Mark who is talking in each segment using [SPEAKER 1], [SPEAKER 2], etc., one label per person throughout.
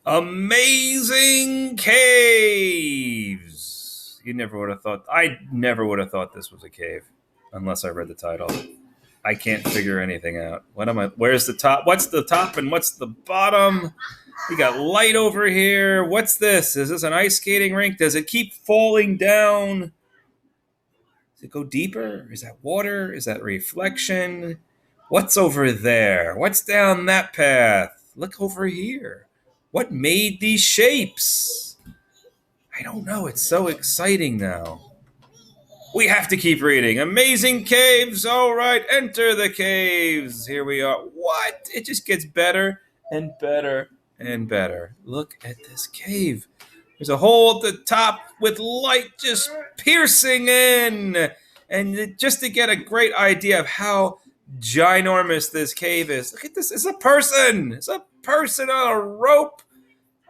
[SPEAKER 1] Amazing Caves. You never would have thought. I never would have thought this was a cave, unless I read the title. I can't figure anything out. What am I? Where's the top? What's the top and what's the bottom? We got light over here. What's this? Is this an ice skating rink? Does it keep falling down? Does it go deeper? Is that water? Is that reflection? What's over there? What's down that path? Look over here. What made these shapes? I don't know. It's so exciting now. We have to keep reading. Amazing caves. All right, enter the caves. Here we are. What? It just gets better and better and better. Look at this cave. There's a hole at the top with light just piercing in. And just to get a great idea of how ginormous this cave is, look at this. It's a person. It's a person on a rope.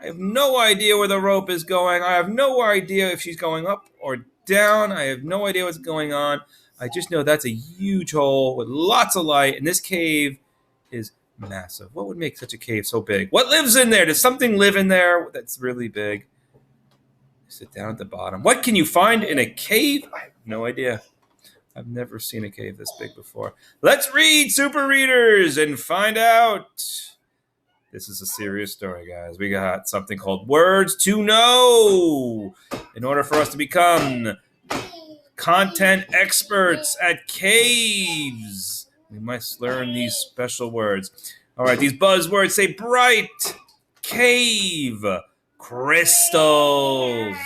[SPEAKER 1] I have no idea where the rope is going. I have no idea if she's going up or down. I have no idea what's going on. I just know that's a huge hole with lots of light, and this cave is massive. What would make such a cave so big? What lives in there? Does something live in there that's really big? Sit down at the bottom. What can you find in a cave? I have no idea. I've never seen a cave this big before. Let's read, super readers, and find out. This is a serious story, guys. We got something called Words to Know. In order for us to become content experts at caves, we must learn these special words. All right, these buzzwords say bright, cave, crystals,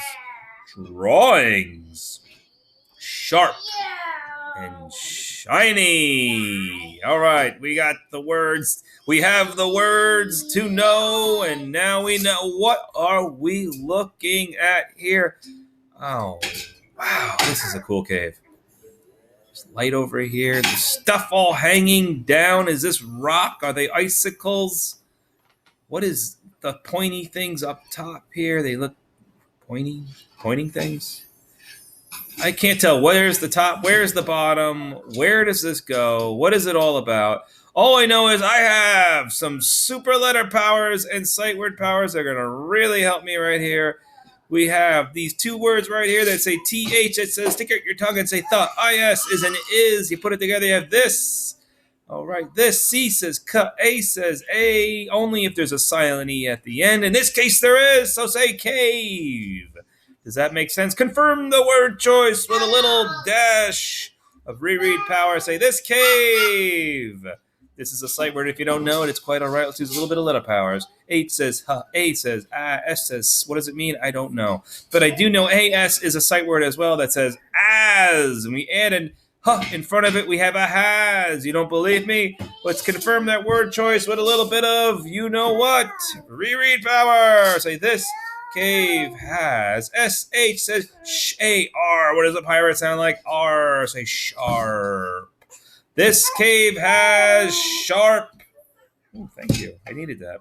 [SPEAKER 1] drawings, sharp, and shiny. All right, we got the words. We have the words to know, and now we know. What are we looking at here? Oh, wow, this is a cool cave. There's light over here. There's stuff all hanging down. Is this rock? Are they icicles? What is the pointy things up top here? They look pointing things. I can't tell. Where's the top? Where's the bottom? Where does this go? What is it all about? All I know is I have some super letter powers and sight word powers that are going to really help me right here. We have these two words right here that say TH. It says stick out your tongue and say th. IS is an is. You put it together, you have this. All right, this. C says k. A says a. Only if there's a silent E at the end. In this case, there is. So say cave. Does that make sense? Confirm the word choice with a little dash of reread power. Say this cave. This is a sight word. If you don't know it, it's quite all right. Let's use a little bit of letter powers. H says huh. A says ah. S says, what does it mean? I don't know. But I do know AS is a sight word as well that says as. And we add an huh in front of it. We have a has. You don't believe me? Let's confirm that word choice with a little bit of you know what. Reread power. Say this cave has. SH says sh-a-r. What does a pirate sound like? R. Say sharp. This cave has sharp. Oh, thank you. I needed that.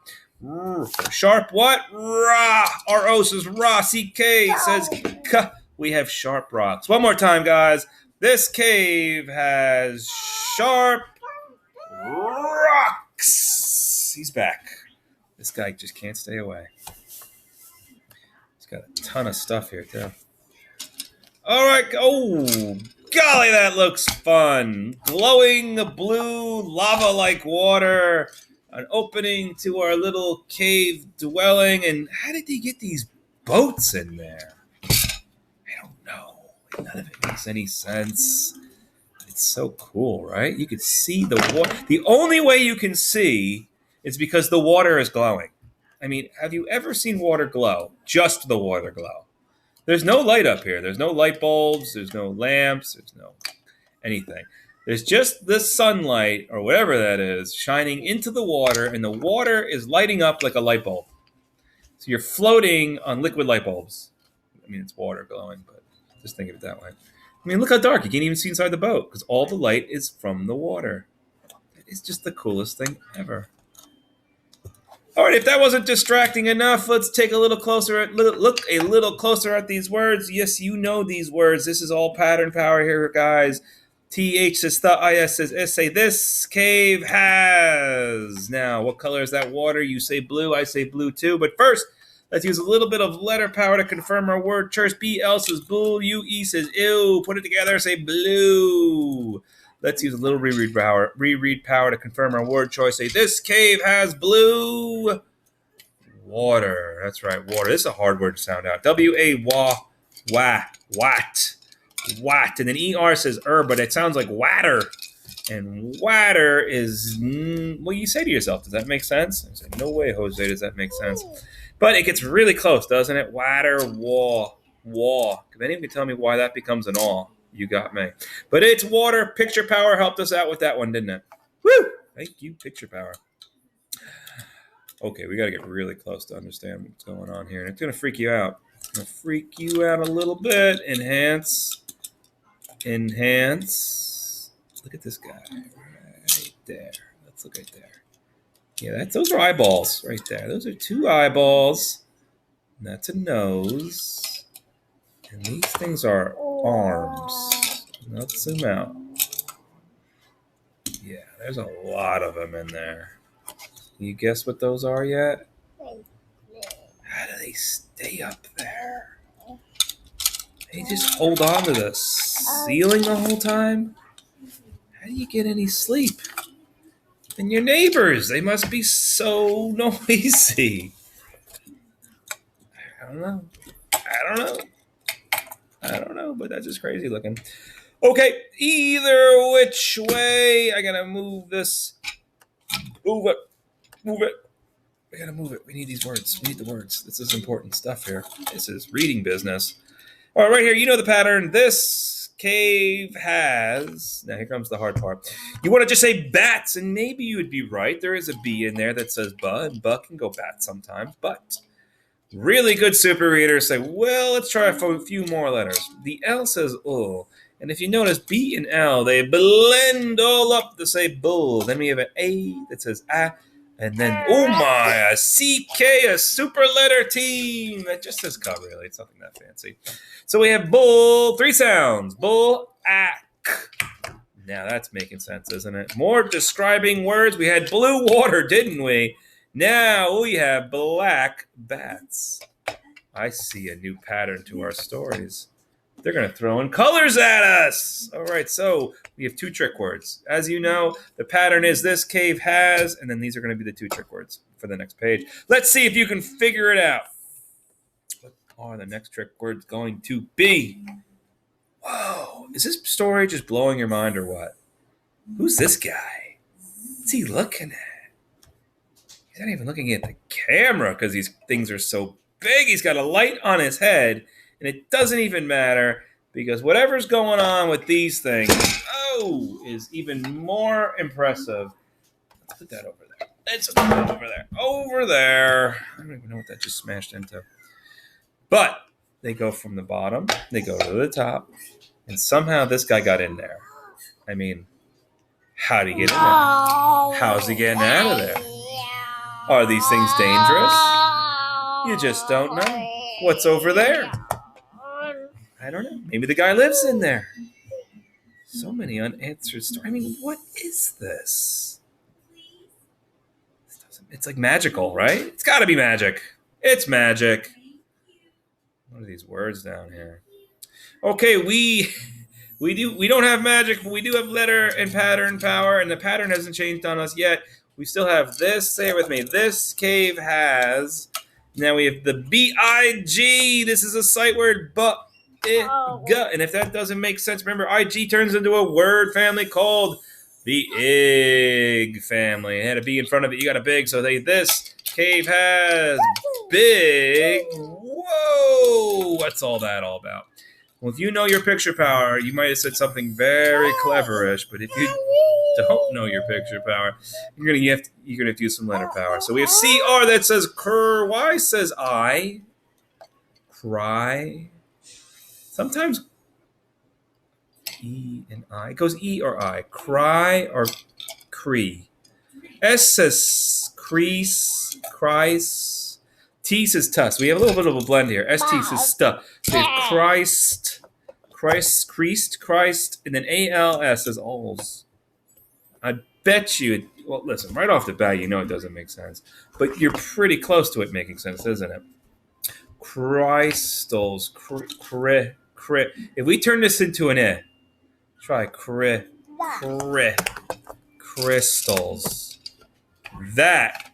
[SPEAKER 1] Sharp what? Ra. R-O says ra. C-K says k. We have sharp rocks. One more time, guys. This cave has sharp rocks. He's back. This guy just can't stay away. He's got a ton of stuff here, too. All right. Oh, golly, that looks fun. Glowing blue lava-like water. An opening to our little cave dwelling. And how did they get these boats in there? I don't know. None of it makes any sense. It's so cool, right? You can see the water. The only way you can see is because the water is glowing. I mean, have you ever seen water glow? Just the water glow. There's no light up here. There's no light bulbs. There's no lamps. There's no anything. There's just the sunlight, or whatever that is, shining into the water, and the water is lighting up like a light bulb. So you're floating on liquid light bulbs. I mean, it's water glowing, but just think of it that way. I mean, look how dark. You can't even see inside the boat because all the light is from the water. It's just the coolest thing ever. All right, if that wasn't distracting enough, let's take a little closer look a little closer at these words. Yes, you know these words. This is all pattern power here, guys. TH says th, IS says is. Say this cave has. Now, what color is that water? You say blue, I say blue too. But first, let's use a little bit of letter power to confirm our word choice. BL says blue, UE says ew. Put it together, say blue. Let's use a little reread power to confirm our word choice. Say this cave has blue water. That's right, water. This is a hard word to sound out. Wat. And then ER says but it sounds like water. And water is, well, you say to yourself, does that make sense? I say, no way, Jose, does that make sense? But it gets really close, doesn't it? Water, wah. If anyone can tell me why that becomes an aw, you got me. But it's water. Picture power helped us out with that one, didn't it? Woo! Thank you, picture power. Okay, we got to get really close to understand what's going on here. And it's going to freak you out. It's going to freak you out a little bit. Enhance. Look at this guy right there. Let's look right there. Yeah, those are eyeballs right there. Those are 2 eyeballs. And that's a nose. And these things are arms. Let's zoom out. Yeah, there's a lot of them in there. You guess what those are yet? How do they stay up there? They just hold on to the ceiling the whole time? How do you get any sleep? And your neighbors, they must be so noisy. I don't know, but that's just crazy looking. Okay, either which way, I gotta move this. Move it. We gotta move it. We need these words. We need the words. This is important stuff here. This is reading business. All right, right here, you know the pattern. This cave has. Now, here comes the hard part. You want to just say bats, and maybe you would be right. There is a B in there that says buh, and buh can go bat sometimes. But really good super readers say, well, let's try a few more letters. The L says ul. And if you notice, B and L, they blend all up to say bull. Then we have an A that says ah. And then, oh my, a CK, a super letter team. That just says K, really. It's nothing that fancy. So we have bull, 3 sounds. Bull, ack. Now that's making sense, isn't it? More describing words. We had blue water, didn't we? Now we have black bats. I see a new pattern to our stories. They're going to throw in colors at us. All right, so we have 2 trick words. As you know, the pattern is this cave has, and then these are going to be the 2 trick words for the next page. Let's see if you can figure it out. What are the next trick words going to be? Whoa, is this story just blowing your mind or what? Who's this guy? What's he looking at? He's not even looking at the camera because these things are so big. He's got a light on his head. And it doesn't even matter because whatever's going on with these things, is even more impressive. Let's put that over there. Let's put that over there. Over there. I don't even know what that just smashed into. But they go from the bottom, they go to the top, and somehow this guy got in there. I mean, how did he get in there? How's he getting out of there? Are these things dangerous? You just don't know. What's over there? I don't know. Maybe the guy lives in there. So many unanswered stories. I mean, what is this? It's like magical, right? It's got to be magic. It's magic. What are these words down here? Okay, we don't have magic, but we do have letter and pattern power, and the pattern hasn't changed on us yet. We still have this. Say it with me. This cave has. Now we have the B-I-G. This is a sight word, but. And if that doesn't make sense, remember IG turns into a word family called the ig family. It had a B in front of it. You got a big. So this cave has big. Whoa! What's all that all about? Well, if you know your picture power, you might have said something very cleverish. But if you don't know your picture power, you're gonna have to use some letter power. So we have CR that says cur. Y says I. Cry. Sometimes E and I. It goes E or I. Cry or cree. S says crease, cries. T says tuss. We have a little bit of a blend here. ST says stuff. So we have Christ, and then ALS is alls. I bet you. Well, listen, right off the bat, you know it doesn't make sense, but you're pretty close to it making sense, isn't it? Crystals, If we turn this into an I, try crystals. That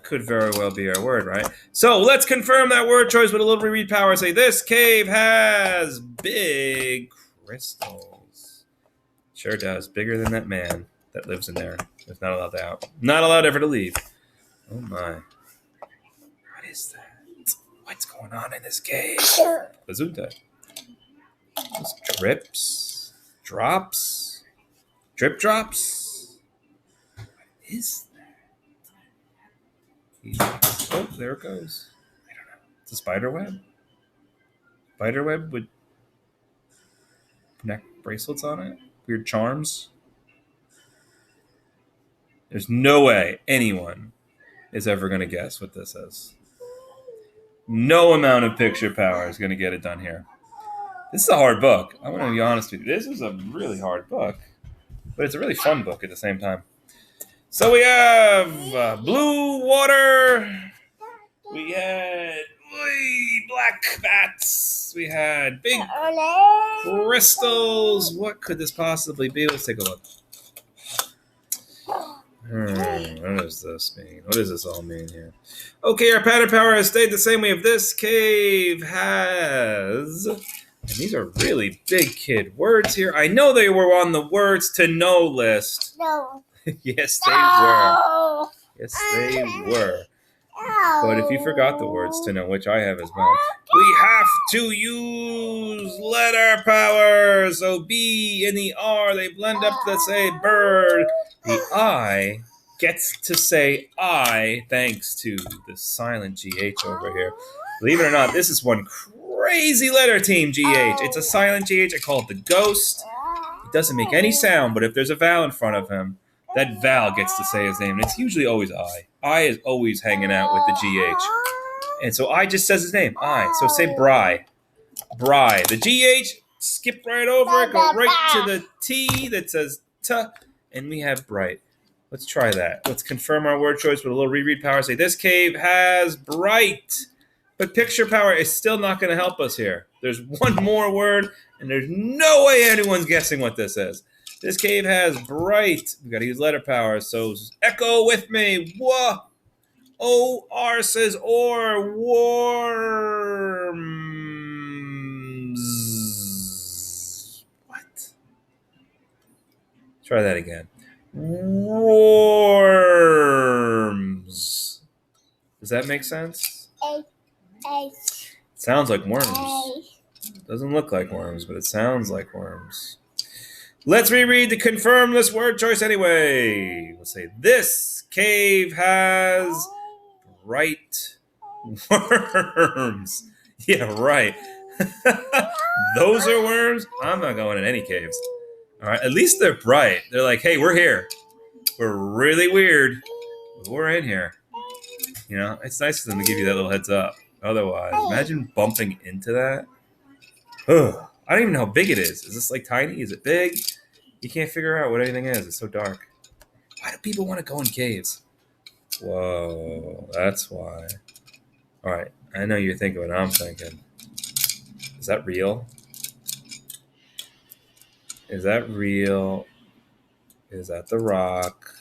[SPEAKER 1] could very well be our word, right? So let's confirm that word choice with a little reread power. Say, this cave has big crystals. Sure does. Bigger than that man that lives in there. Is not allowed out. Not allowed ever to leave. Oh my. What is that? What's going on in this cave? Bazooka. Those drips. Drops. Drip drops. What is that? Oh, there it goes. I don't know. It's a spider web. Spider web with neck bracelets on it. Weird charms. There's no way anyone is ever going to guess what this is. No amount of picture power is going to get it done here. This is a hard book. I'm going to be honest with you. This is a really hard book, but it's a really fun book at the same time. So we have blue water. We had black bats. We had big crystals. What could this possibly be? Let's take a look. What does this mean? What does this all mean here? Okay, our pattern power has stayed the same. We have this cave has... And these are really big kid words here. I know they were on the words to know list.
[SPEAKER 2] No.
[SPEAKER 1] Yes, they were. Yes, they were. But if you forgot the words to know, which I have as well, we have to use letter power. So B and the R, they blend up to say bird. The I gets to say I thanks to the silent GH over here. Believe it or not, this is one crazy letter team, GH. It's a silent GH. I call it the ghost. It doesn't make any sound, but if there's a vowel in front of him, that vowel gets to say his name. And it's usually always I. I is always hanging out with the GH. And so I just says his name, I. So say Bry. Bry. The GH, skip right over it, go right to the T that says T, and we have bright. Let's try that. Let's confirm our word choice with a little reread power. Say, this cave has bright. But picture power is still not going to help us here. There's one more word, and there's no way anyone's guessing what this is. This cave has bright. We've got to use letter power, so echo with me. Whoa. O-R says or. Worms. What? Try that again. Worms. Does that make sense? It sounds like worms. Doesn't look like worms, but it sounds like worms. Let's reread to confirm this word choice anyway. Let's say, this cave has bright worms. Yeah, right. Those are worms? I'm not going in any caves. All right, at least they're bright. They're like, hey, we're here. We're really weird, but we're in here. You know, it's nice for them to give you that little heads up. Otherwise, imagine bumping into that. Ugh. I don't even know how big it is. Is this like tiny? Is it big? You can't figure out what anything is. It's so dark. Why do people want to go in caves? Whoa, that's why. All right, I know you're thinking what I'm thinking. Is that real? Is that real? Is that the rock?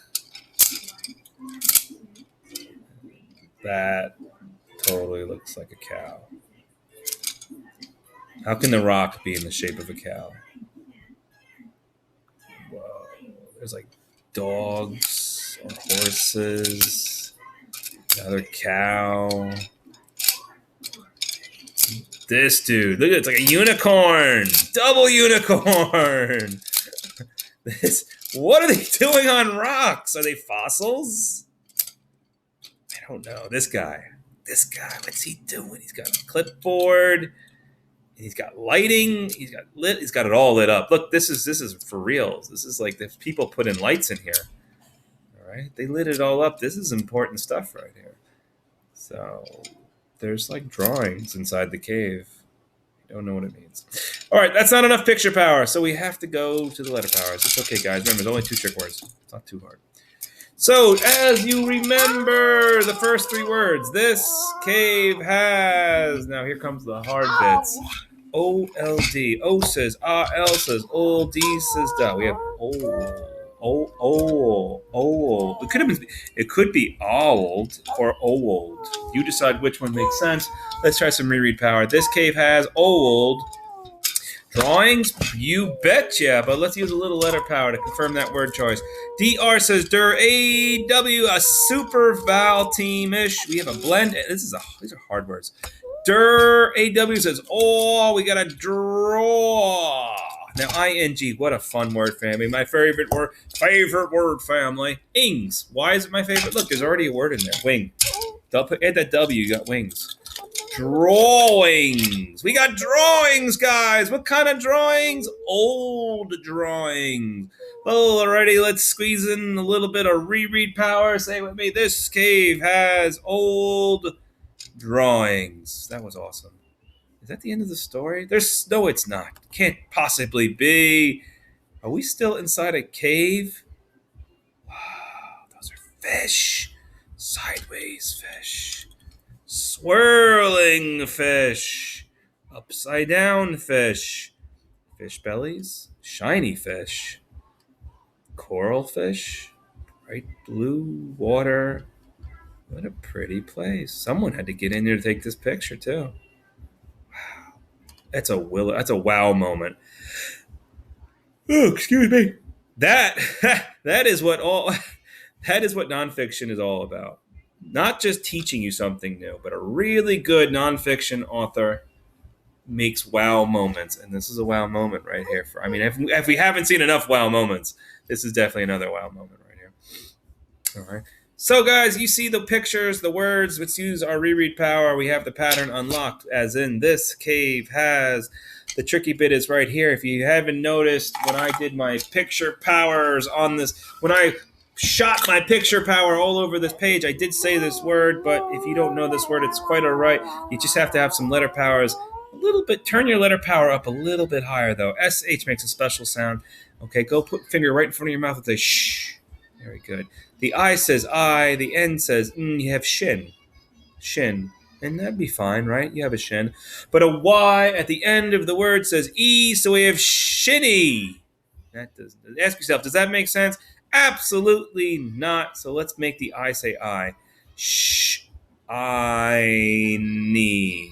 [SPEAKER 1] That totally looks like a cow. How can the rock be in the shape of a cow? Whoa. There's like dogs or horses. Another cow. This dude, look at it, it's like a unicorn. Double unicorn. What are they doing on rocks? Are they fossils? I don't know. This guy, what's he doing? He's got a clipboard. He's got lighting. He's got it all lit up. Look, this is for real. This is like if people put in lights in here. All right, they lit it all up. This is important stuff right here. So there's like drawings inside the cave. Don't know what it means. All right, that's not enough picture power, so we have to go to the letter powers. It's okay, guys. Remember, there's only 2 trick words. It's not too hard. So, as you remember the first 3 words, this cave has. Now, here comes the hard bits. O-L-D. O says ah, L says old, D says da. We have old. It could be old or old. You decide which one makes sense. Let's try some reread power. This cave has old drawings. You betcha. But let's use a little letter power to confirm that word choice. DR says der. A-W, a super vowel team-ish. We have a blend. These are hard words. Der. A-W says oh, we got to draw. Now, ing, what a fun word, family. My favorite word, family. Ings. Why is it my favorite? Look, there's already a word in there. Wing. Add that W, you got wings. Drawings. We got drawings, guys. What kind of drawings? Old drawings. Alrighty, let's squeeze in a little bit of reread power. Say it with me. This cave has old drawings. That was awesome. Is that the end of the story? No, it's not. Can't possibly be. Are we still inside a cave? Wow, those are fish. Sideways fish. Swirling fish. Upside down fish. Fish bellies. Shiny fish. Coral fish. Bright blue water. What a pretty place. Someone had to get in there to take this picture too. That's a wow moment. Oh, excuse me. That is what nonfiction is all about. Not just teaching you something new, but a really good nonfiction author makes wow moments, and this is a wow moment right here. If we haven't seen enough wow moments, this is definitely another wow moment right here. All right. So, guys, you see the pictures, the words. Let's use our reread power. We have the pattern unlocked, as in this cave has. The tricky bit is right here. If you haven't noticed, when I did my picture powers on this, when I shot my picture power all over this page, I did say this word, but if you don't know this word, it's quite all right. You just have to have some letter powers. A little bit, turn your letter power up a little bit higher, though. SH makes a special sound. Okay, go put finger right in front of your mouth and say shh. Very good. The I says I, the N says you have shin. Shin. And that'd be fine, right? You have a shin. But a Y at the end of the word says E, so we have shinny. Ask yourself, does that make sense? Absolutely not. So let's make the I say I. Shh. I need.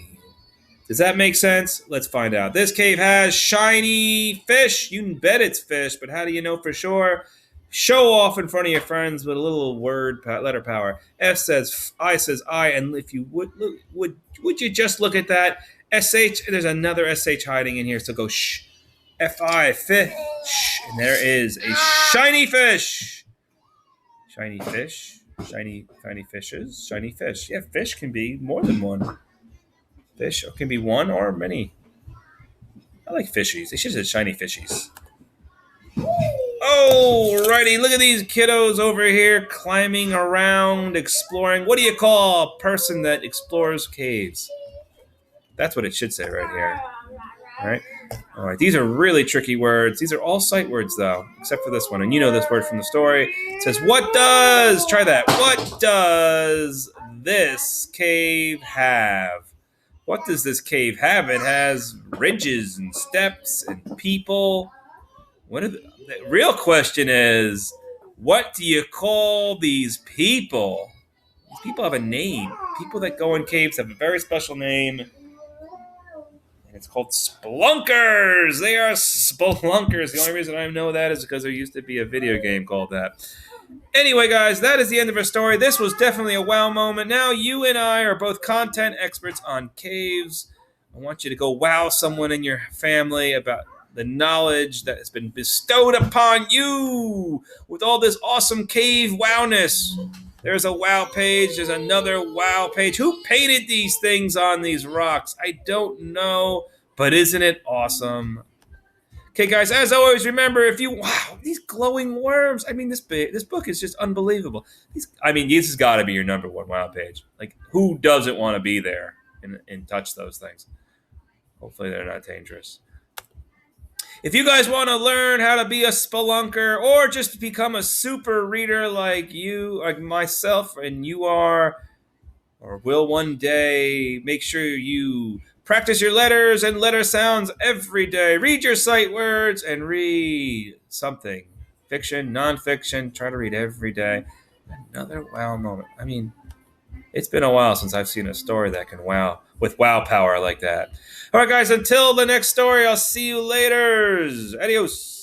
[SPEAKER 1] Does that make sense? Let's find out. This cave has shiny fish. You can bet it's fish, but how do you know for sure? Show off in front of your friends with a little letter power. F says I says I, and if you would you just look at that? SH, there's another SH hiding in here, so go shh. FI, fish, and there is a shiny fish. Shiny fish, shiny fishes, shiny fish. Yeah, fish can be more than one. Fish can be one or many. I like fishies. They should have said shiny fishies. Alrighty, look at these kiddos over here climbing around, exploring. What do you call a person that explores caves? That's what it should say right here. All right, these are really tricky words. These are all sight words, though, except for this one. And you know this word from the story. It says, what does, try that, what does this cave have? What does this cave have? It has ridges and steps and people. The real question is, what do you call these people? These people have a name. People that go in caves have a very special name. And it's called spelunkers. They are spelunkers. The only reason I know that is because there used to be a video game called that. Anyway, guys, that is the end of our story. This was definitely a wow moment. Now you and I are both content experts on caves. I want you to go wow someone in your family about the knowledge that has been bestowed upon you with all this awesome cave wowness. There's a wow page. There's another wow page. Who painted these things on these rocks? I don't know, but isn't it awesome? Okay, guys, as always, remember, these glowing worms. I mean, this book is just unbelievable. This has got to be your number one wow page. Like, who doesn't want to be there and touch those things? Hopefully they're not dangerous. If you guys want to learn how to be a spelunker or just become a super reader like you, like myself, and you are, or will one day, make sure you practice your letters and letter sounds every day. Read your sight words and read something. Fiction, nonfiction, try to read every day. Another wow moment. I mean, it's been a while since I've seen a story that can wow with wow power like that. All right, guys, until the next story, I'll see you later. Adios.